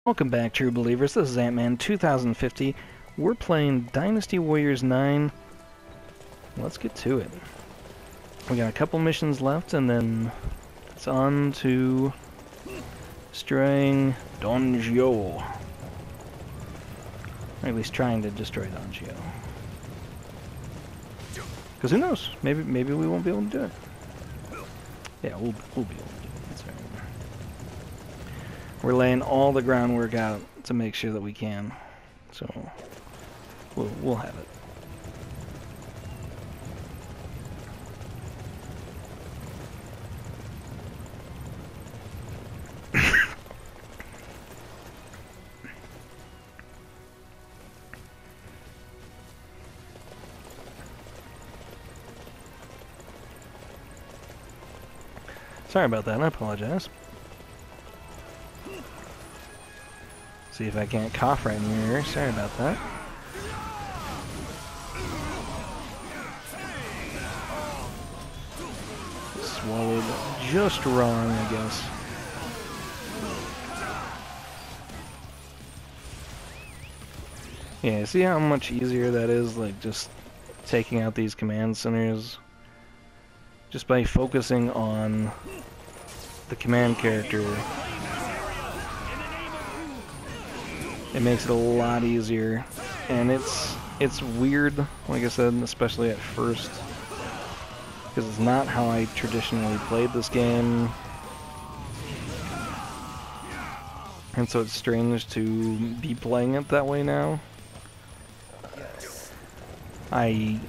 Welcome back, true believers. This is Antman2050. We're playing Dynasty Warriors 9. Let's get to it. We got a couple missions left, and then it's on to destroying Donjio. Or at least trying to destroy Donjio. Because who knows? Maybe we won't be able to do it. Yeah, we'll be able to do it. That's right. We're laying all the groundwork out to make sure that we can. So we'll have it. Sorry about that, I apologize. See if I can't cough right in your ear. Sorry about that. Swallowed just wrong, I guess. Yeah, see how much easier that is, like just taking out these command centers just by focusing on the command character. It makes it a lot easier, and it's weird, like I said, especially at first, because it's not how I traditionally played this game, and so it's strange to be playing it that way now. I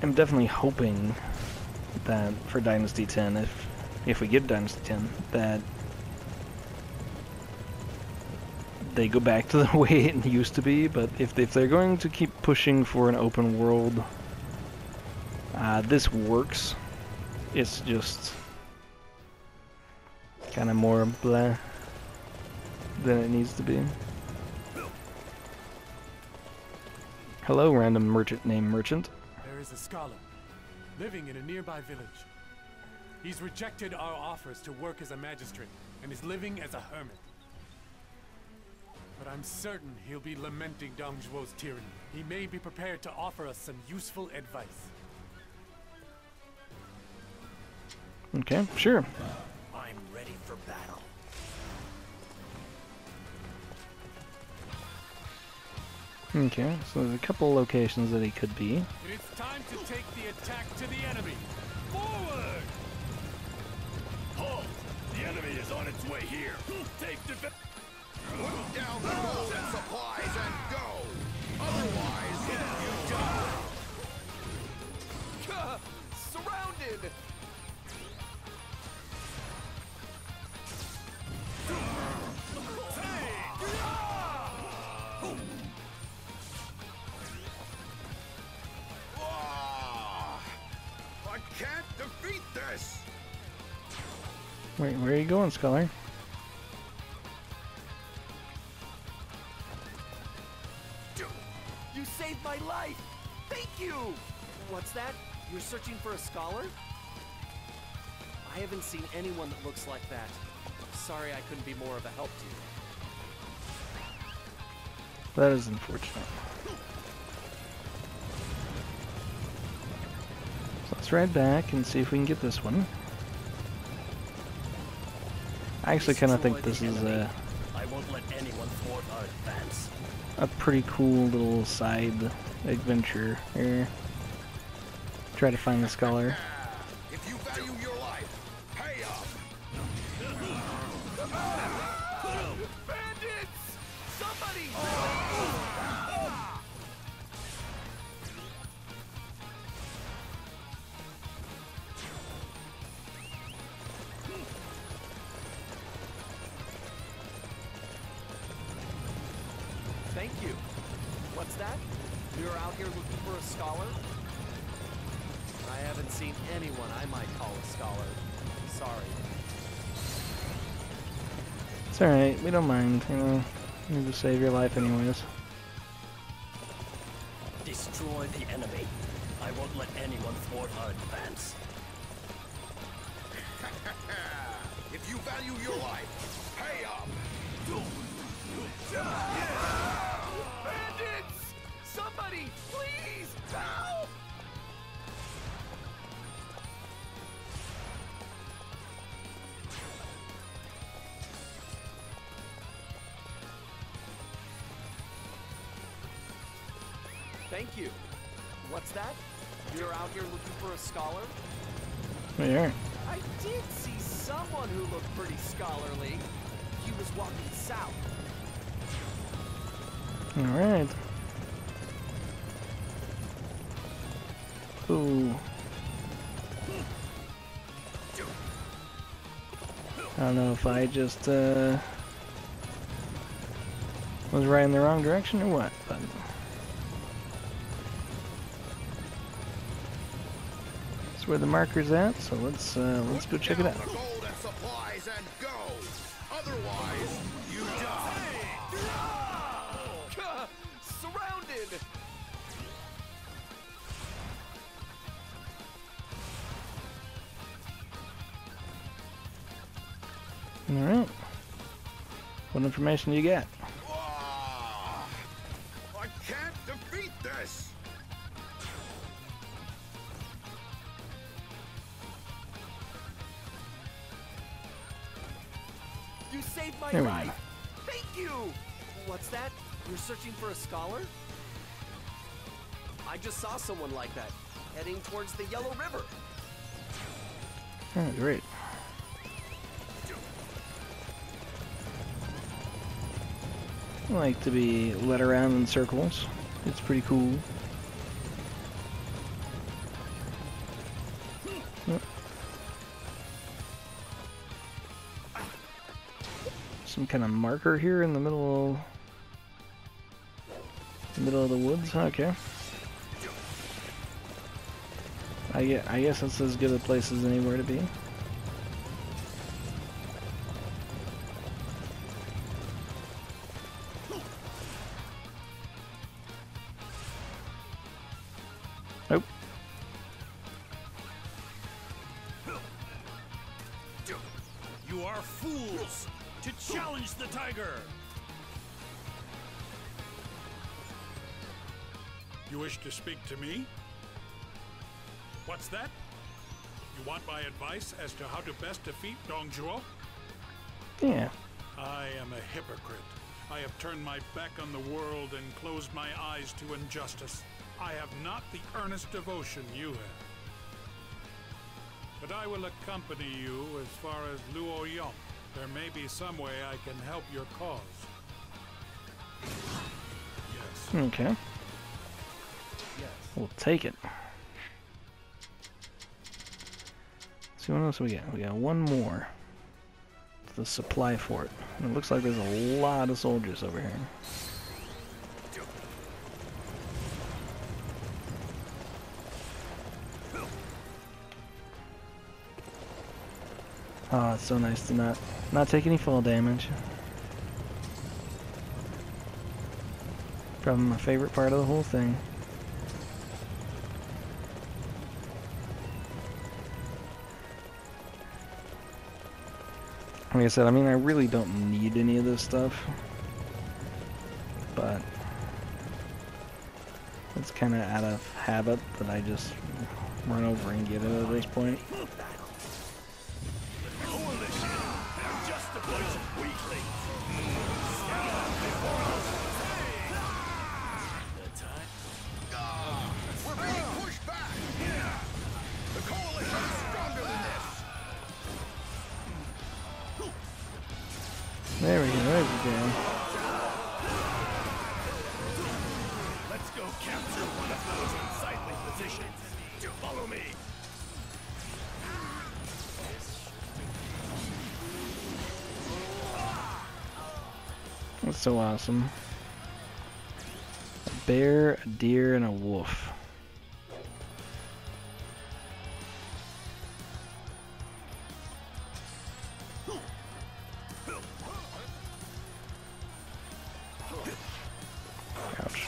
am definitely hoping that for Dynasty 10, if we get Dynasty 10, that they go back to the way it used to be. But if they're going to keep pushing for an open world, this works. It's just kind of more blah than it needs to be. Hello, random merchant named Merchant. There is a scholar living in a nearby village. He's rejected our offers to work as a magistrate and is living as a hermit. But I'm certain he'll be lamenting Dongzhuo's tyranny. He may be prepared to offer us some useful advice. Okay, sure. I'm ready for battle. Okay, so there's a couple locations that he could be. It's time to take the attack to the enemy. Forward! Halt! The enemy is on its way here. Take defense. Put down the gold and supplies and go! Otherwise, you die! Surrounded! I can't defeat this! Wait, where are you going, Scholar? You saved my life! Thank you! What's that? You're searching for a scholar? I haven't seen anyone that looks like that. Sorry I couldn't be more of a help to you. That is unfortunate. So let's ride back and see if we can get this one. I actually kind of think this is I won't let anyone thwart our advance. a pretty cool little side adventure here. Try to find the Scholar. If you value your life, pay up! Bandits! Somebody! Thank you. What's that? You're out here looking for a scholar? I haven't seen anyone I might call a scholar. Sorry. It's alright, we don't mind, you know. You need to save your life anyways. Destroy the enemy. I won't let anyone thwart our advance. If you value your life, pay up! Thank you. What's that? You're out here looking for a scholar? We are. I did see someone who looked pretty scholarly. He was walking south. Alright. Ooh. I don't know if I just was right in the wrong direction or what, but that's where the marker's at, so let's go check it out. The gold and supplies and go. Otherwise, you die. Surrounded! Alright. What information you got? Ah, I can't defeat this. You saved my There we go. life! Thank you! What's that? You're searching for a scholar? I just saw someone like that, heading towards the Yellow River. Oh, great. I like to be led around in circles. It's pretty cool. Yep. Some kind of marker here in the middle of the woods. Okay. I guess it's as good a place as anywhere to be. Nope. You are fools to challenge the tiger. You wish to speak to me? What's that? You want my advice as to how to best defeat Dong Zhuo? Yeah. I am a hypocrite. I have turned my back on the world and closed my eyes to injustice. I have not the earnest devotion you have. But I will accompany you as far as Luoyang. There may be some way I can help your cause. Yes. Okay. We'll take it. Let's see what else we got. We got one more. It's the supply fort. And it looks like there's a lot of soldiers over here. Oh, it's so nice to not take any fall damage. Probably my favorite part of the whole thing. Like I said, I mean, I really don't need any of this stuff, but it's kind of out of habit that I just run over and get it at this point. We're being pushed back. The coalition is stronger than this. There we go, there we go. Let's go capture one of those unsightly positions. Follow me. That's so awesome. A bear, a deer, and a wolf. Ouch.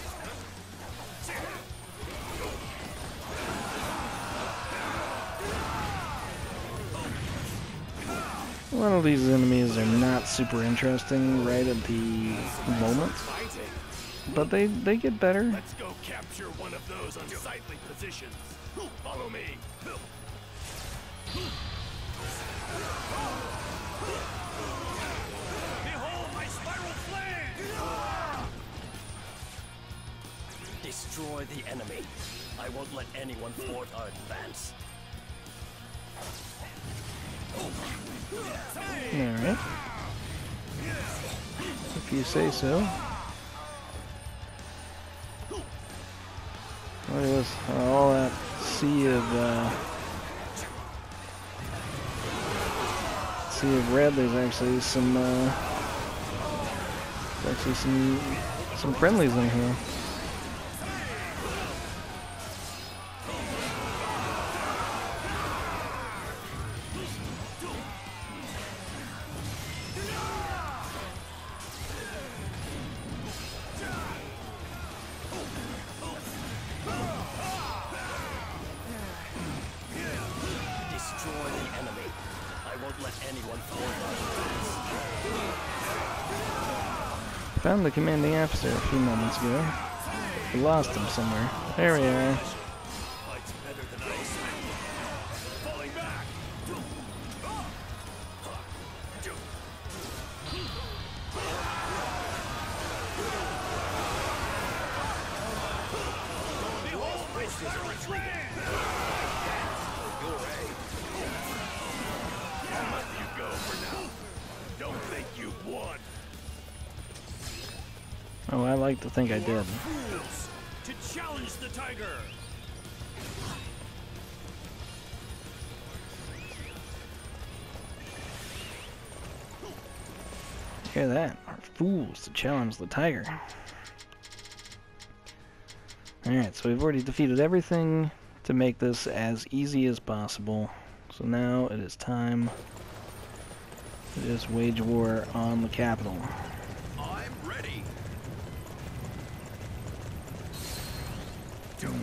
A lot of these enemies are not super interesting right at the moment, but they get better. Let's go capture one of those unsightly positions. Follow me. Behold my spiral flame! Destroy the enemy. I won't let anyone thwart our advance. Alright. If you say so. Look at this. All that sea of red. There's actually some friendlies in here. Found the commanding officer a few moments ago. We lost him somewhere. There we are. Oh, I like to think I did. To challenge the tiger. Hear that? Our fools to challenge the tiger. Alright, so we've already defeated everything to make this as easy as possible. So now it is time to just wage war on the capital. I'm ready.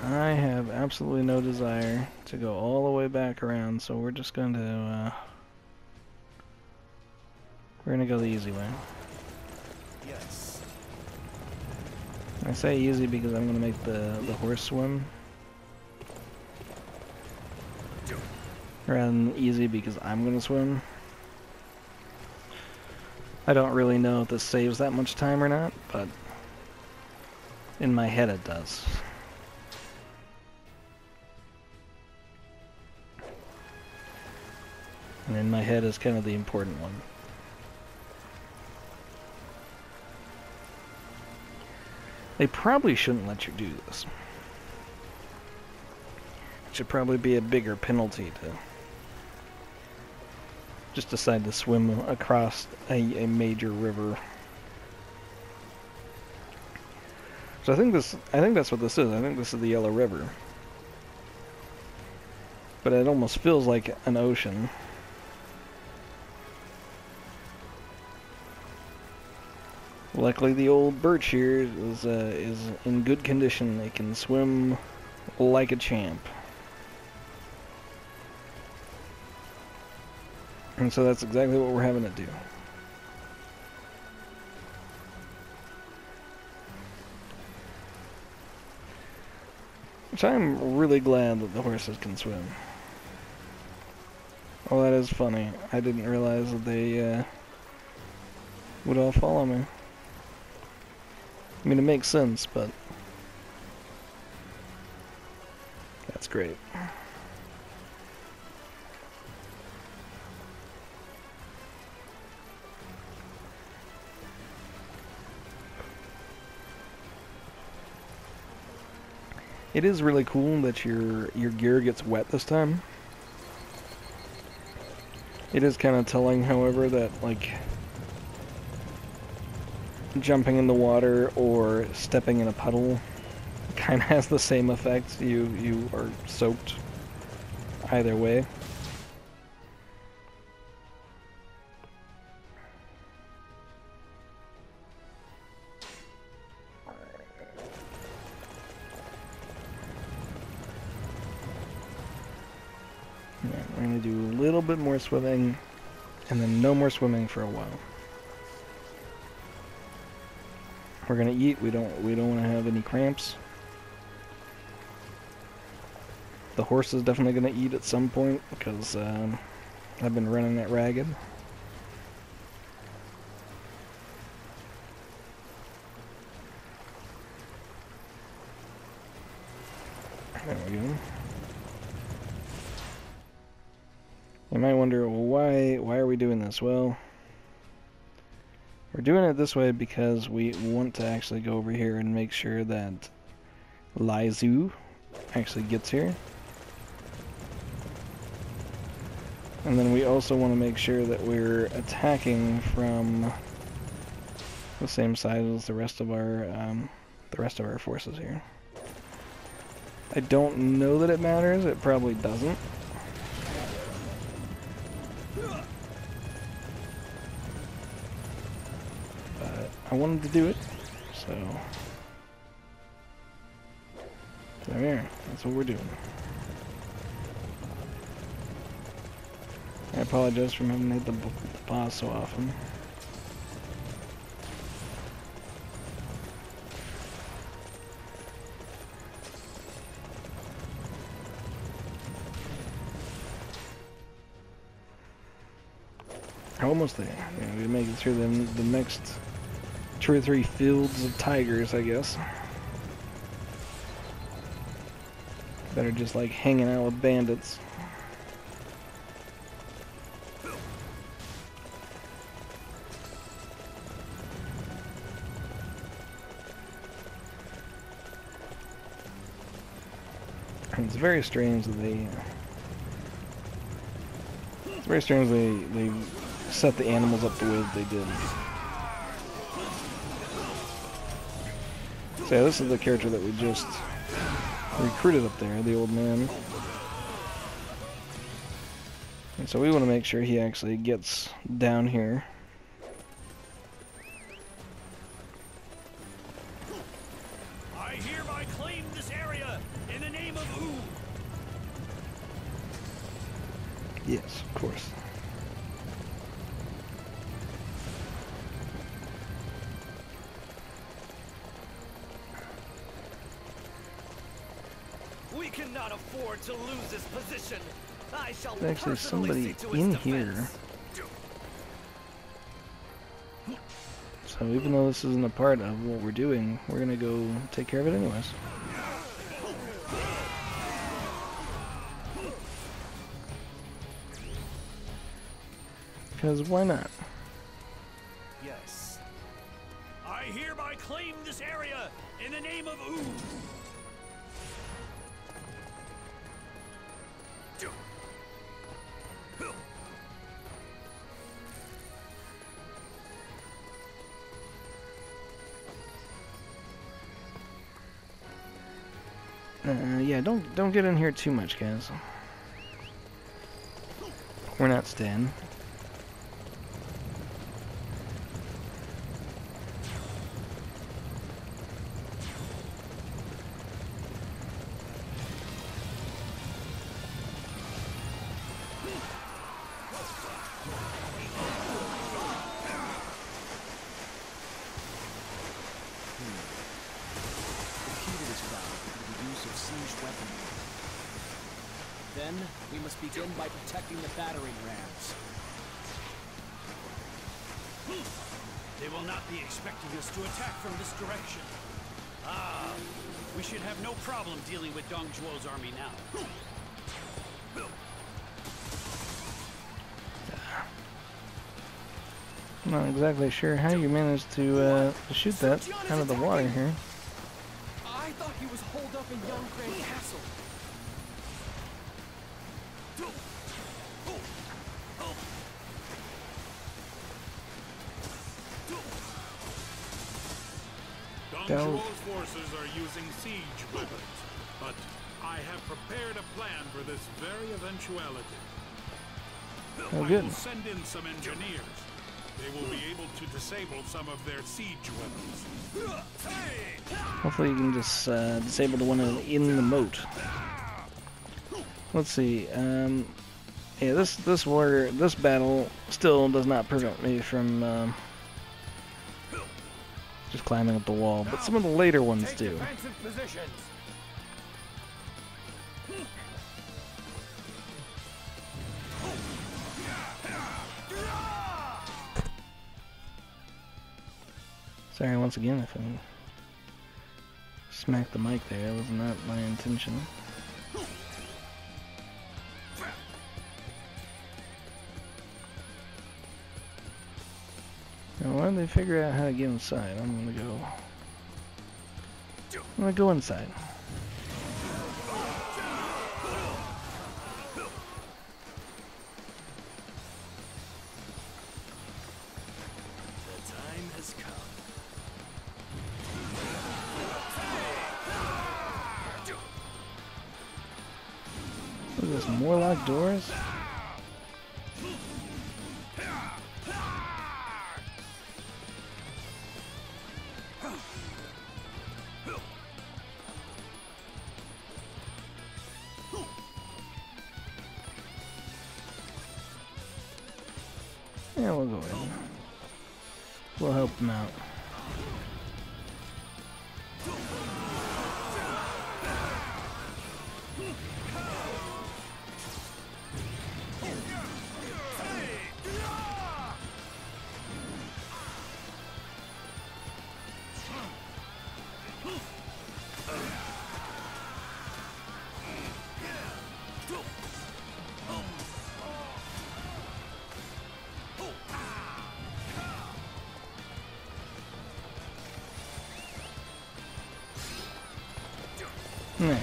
I have absolutely no desire to go all the way back around, so we're just going to go the easy way. Yes. I say easy because I'm going to make the horse swim. Rather than easy because I'm going to swim. I don't really know if this saves that much time or not, but in my head it does. And in my head is kind of the important one. They probably shouldn't let you do this. It should probably be a bigger penalty to just decide to swim across a major river. So I think that's what this is. I think this is the Yellow River. But it almost feels like an ocean. Luckily, the old birch here is in good condition. It can swim like a champ. And so that's exactly what we're having to do. Which I'm really glad that the horses can swim. Oh, that is funny. I didn't realize that they would all follow me. I mean, it makes sense, but that's great. It is really cool that your gear gets wet this time. It is kind of telling, however, that like jumping in the water or stepping in a puddle kind of has the same effect. You are soaked either way. Yeah, we're going to do a little bit more swimming and then no more swimming for a while. We're gonna eat. We don't want to have any cramps. The horse is definitely gonna eat at some point because I've been running that ragged. There we go. You might wonder, well, why are we doing this? Well, we're doing it this way because we want to actually go over here and make sure that Lai Zhu actually gets here. And then we also want to make sure that we're attacking from the same side as the rest of our forces here. I don't know that it matters. It probably doesn't. But I wanted to do it, so there we are. That's what we're doing. I apologize for having hit the boss so often. Almost there. Yeah, we make it through the next 2 or 3 fields of tigers, I guess. That are just like hanging out with bandits. And it's very strange that they set the animals up the way that they did. So yeah, this is the character that we just recruited up there, the old man. And so we want to make sure he actually gets down here. I hereby claim this area in the name of Wu. Yes, of course. We cannot afford to lose this position. I shall There's actually personally somebody see to its in defense. here. So even though this isn't a part of what we're doing, we're gonna go take care of it anyways. Because why not? Yes. I hereby claim this area in the name of Wu. Yeah, don't get in here too much, guys. We're not staying. Then, we must begin by protecting the battering rams. They will not be expecting us to attack from this direction. Ah, we should have no problem dealing with Dong Zhuo's army now. I'm not exactly sure how you managed to shoot that out of the water here. I thought he was holed up in Yongkran Castle. Dong Zhuo's forces are using siege weapons, but I have prepared a plan for this very eventuality. Oh, I good. will send in some engineers. They will be able to disable some of their siege weapons. Hopefully you can just disable the one in the moat. Let's see. Yeah, this battle still does not prevent me from just climbing up the wall, but some of the later ones do. Defensive positions. Sorry once again if I smacked the mic there. That was not my intention. Why did they figure out how to get inside? I'm gonna go inside. The time has come. What is this, more locked doors? Yeah, we'll go in. We'll help them out. Right.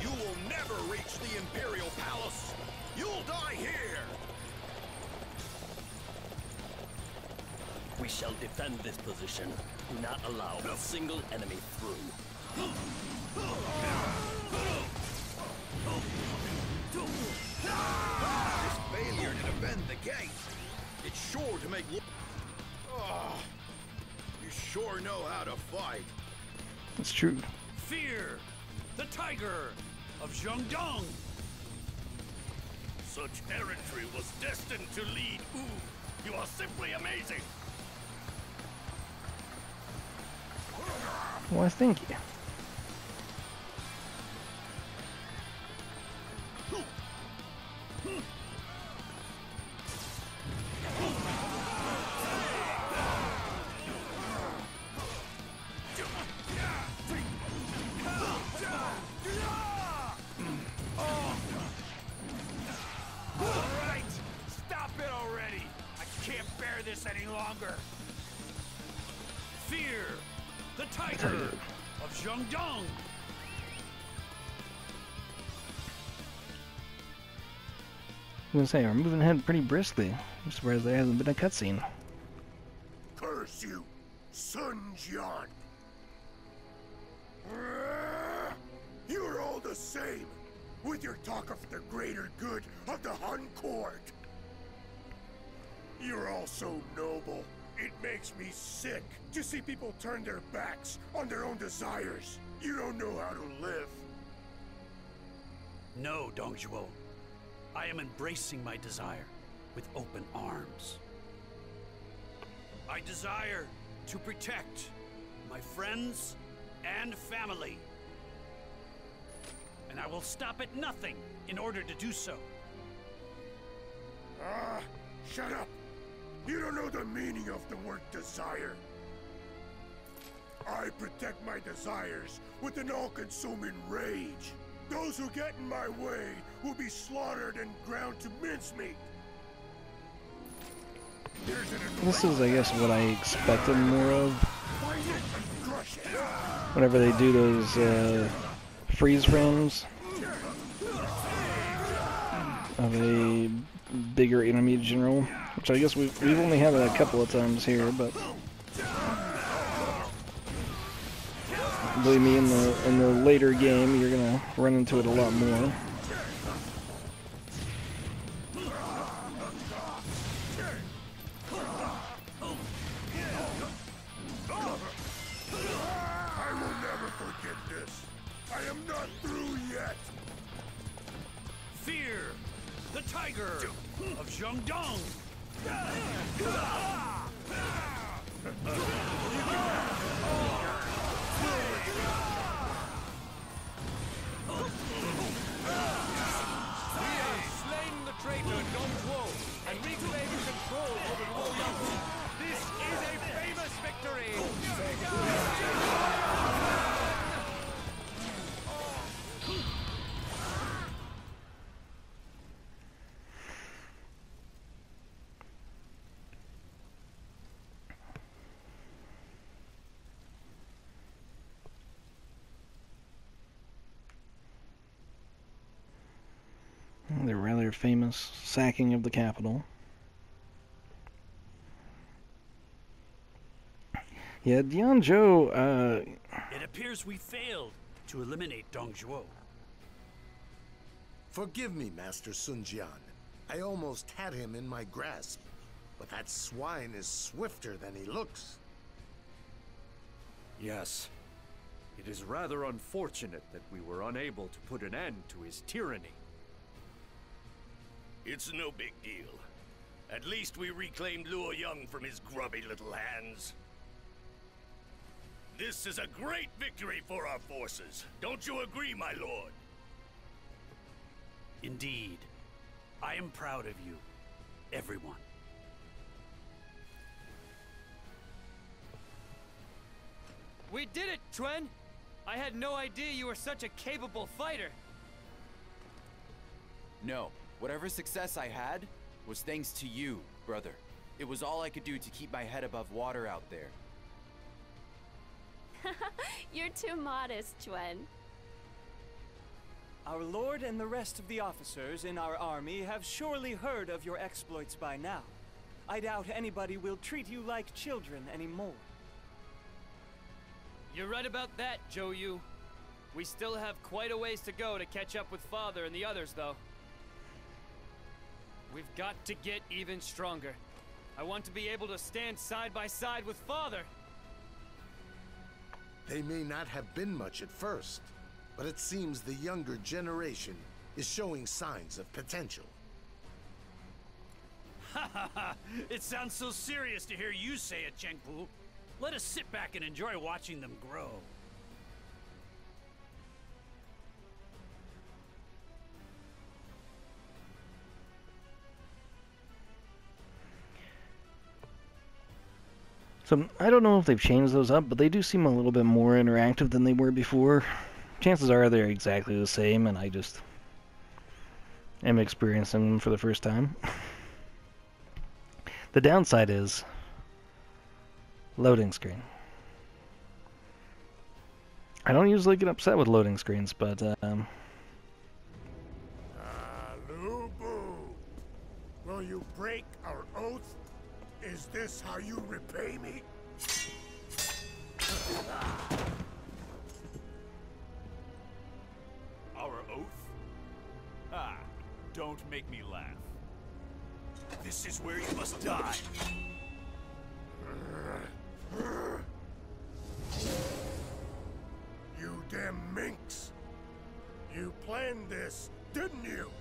You will never reach the Imperial Palace. You'll die here. We shall defend this position. Do not allow a single enemy through. This failure to defend the gate, it's sure to make... Oh, you sure know how to fight. That's true. Fear, the tiger of Zhongdong. Such errantry was destined to lead Wu. You are simply amazing. Well, thank you. Alright, stop it already. I can't bear this any longer. Fear, the tiger of Zhongdong. I was gonna say, we're moving ahead pretty briskly. I'm surprised there hasn't been a cutscene. Curse you, Sun Jian. You're all the same, with your talk of the greater good of the Hun Court. You're all so noble. It makes me sick to see people turn their backs on their own desires. You don't know how to live. No, Dongzhuo. I am embracing my desire with open arms. I desire to protect my friends and family. And I will stop at nothing in order to do so. Shut up. You don't know the meaning of the word desire. I protect my desires with an all-consuming rage. Those who get in my way will be slaughtered and ground to mincemeat. This is, I guess, what I expected more of. Whenever they do those freeze frames of a bigger enemy general, which I guess we've only had it a couple of times here, but believe me, in the later game, you're gonna run into it a lot more. I will never forget this. I am not through yet. Fear, the tiger of Zhongdong. Slain the traitor Dongzhuo and reclaimed control over Luoyang. This is a famous victory! their famous sacking of the capital. Yeah, Dianzhou, It appears we failed to eliminate Dong Zhuo. Forgive me, Master Sun Jian. I almost had him in my grasp. But that swine is swifter than he looks. Yes. It is rather unfortunate that we were unable to put an end to his tyranny. It's no big deal. At least we reclaimed Luo Yang from his grubby little hands. This is a great victory for our forces. Don't you agree, my lord? Indeed. I am proud of you, everyone. We did it, Chuen! I had no idea you were such a capable fighter. No, whatever success I had was thanks to you, brother. It was all I could do to keep my head above water out there. You're too modest, Chuen. Our lord and the rest of the officers in our army have surely heard of your exploits by now. I doubt anybody will treat you like children anymore. You're right about that, Zhou Yu. We still have quite a ways to go to catch up with Father and the others, though. We've got to get even stronger. I want to be able to stand side by side with Father. They may not have been much at first, but it seems the younger generation is showing signs of potential. Ha ha ha! It sounds so serious to hear you say it, Chengpu. Let us sit back and enjoy watching them grow. so I don't know if they've changed those up, but they do seem a little bit more interactive than they were before. Chances are they're exactly the same, and I just am experiencing them for the first time. The downside is loading screen. I don't usually get upset with loading screens, but Lu Bu, will you break our oath? Is this how you repay me? Our oath? Ah, don't make me laugh. This is where you must die. You damn minx! You planned this, didn't you?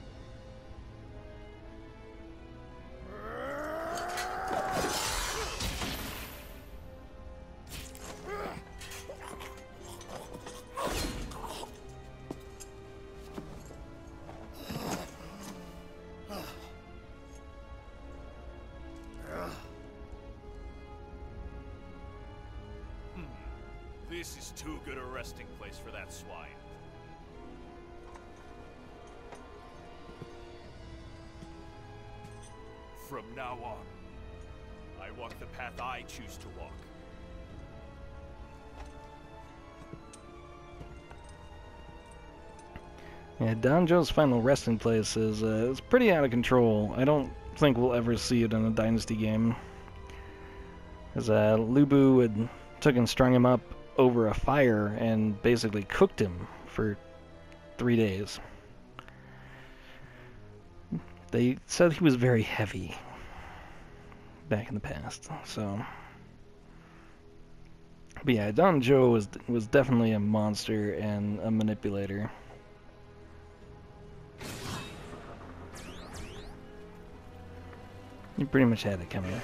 This is too good a resting place for that swine. From now on, I walk the path I choose to walk. yeah, Danzhou's final resting place is pretty out of control. I don't think we'll ever see it in a Dynasty game. As Lu Bu had took and strung him up over a fire and basically cooked him for 3 days. They said he was very heavy back in the past, so... But yeah, Danzhou was definitely a monster and a manipulator. You pretty much had it coming.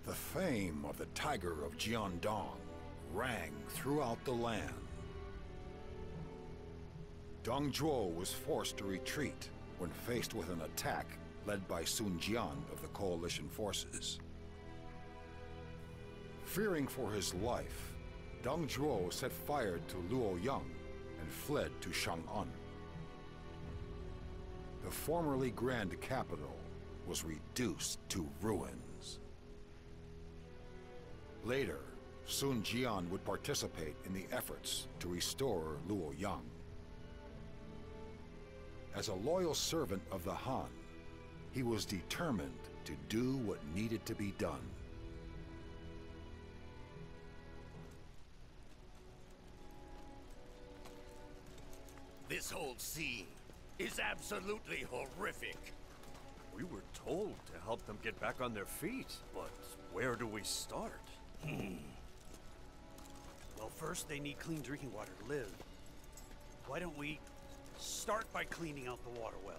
The fame of the Tiger of Jiandong rang throughout the land. Dong Zhuo was forced to retreat when faced with an attack led by Sun Jian of the coalition forces. Fearing for his life, Dong Zhuo set fire to Luo Yang and fled to Chang'an. The formerly grand capital was reduced to ruins. Later, Sun Jian would participate in the efforts to restore Luoyang. As a loyal servant of the Han, he was determined to do what needed to be done. This whole scene is absolutely horrific. We were told to help them get back on their feet, but where do we start? Well, first they need clean drinking water to live. Why don't we start by cleaning out the water well?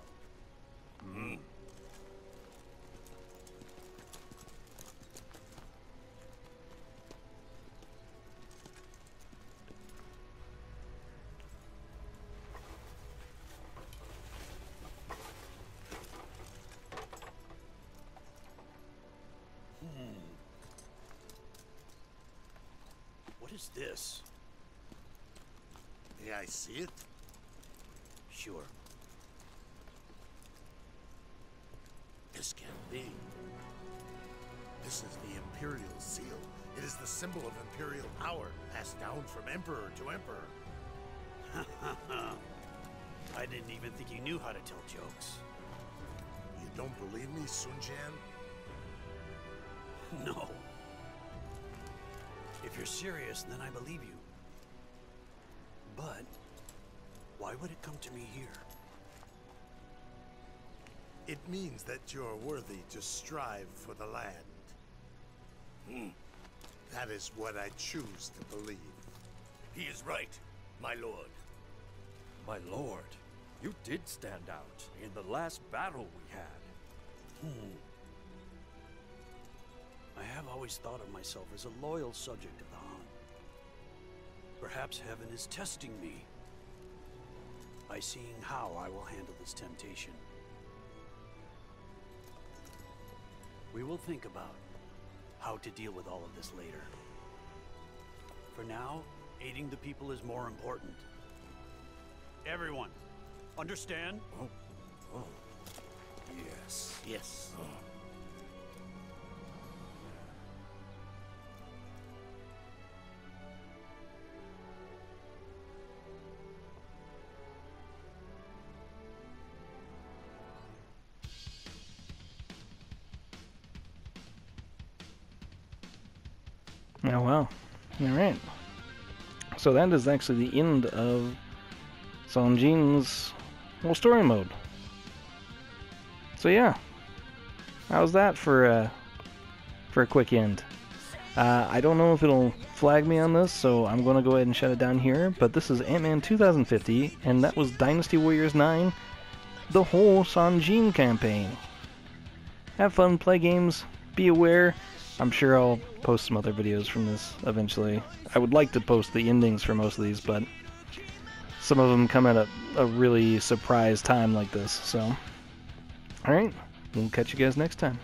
What is this? May I see it? Sure. This can't be. This is the Imperial Seal. It is the symbol of Imperial power, passed down from Emperor to Emperor. I didn't even think you knew how to tell jokes. You don't believe me, Sun Jian? No. If you're serious, then I believe you. But why would it come to me here? It means that you're worthy to strive for the land. That is what I choose to believe. He is right, my lord. My lord, you did stand out in the last battle we had. I have always thought of myself as a loyal subject of the Han. Perhaps heaven is testing me by seeing how I will handle this temptation. We will think about how to deal with all of this later. For now, aiding the people is more important. Everyone, understand? Yes. Yes. Oh wow. Alright. So that is actually the end of Sun Jian's whole story mode. So yeah. How's that for a quick end? I don't know if it'll flag me on this, so I'm going to go ahead and shut it down here, but this is Antman2050, and that was Dynasty Warriors 9, the whole Sun Jian campaign. Have fun, play games, be aware. I'm sure I'll post some other videos from this eventually. I would like to post the endings for most of these, but some of them come at a really surprise time like this, so. Alright, we'll catch you guys next time.